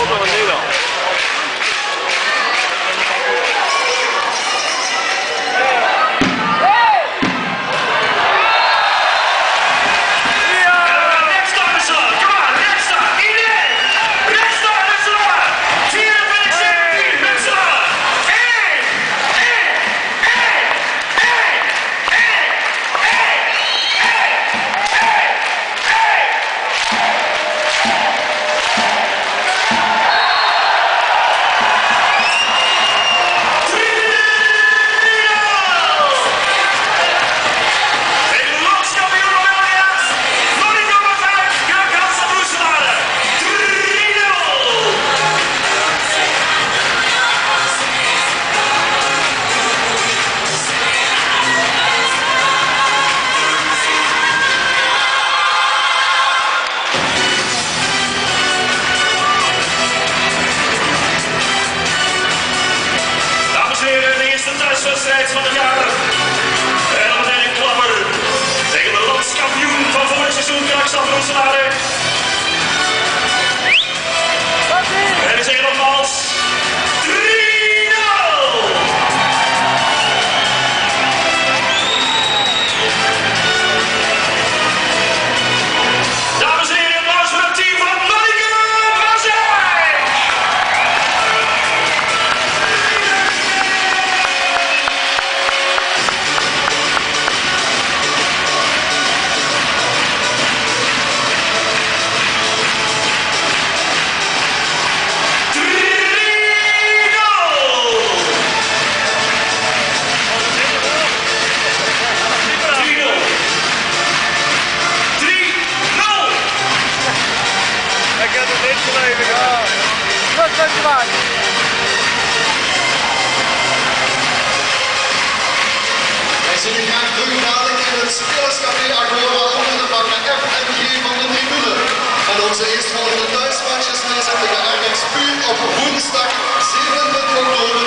foto van Nederland. Thuiswedstrijd van het jaar. En dan meteen een klapper tegen de landskampioen van vorig seizoen, Krakstad Roeselare. En is nogmaals 3-0. Dames en heren, applaus voor het team van Monica Mazij. Ik heb het niet geleden gehad. Wat is het waard? Wij zien u graag terug dadelijk in het Spelerscafé Agora onder de bank F en G van de tribune. En onze eerstvolgende thuismatches zijn de geërgerd puur op woensdag 27 oktober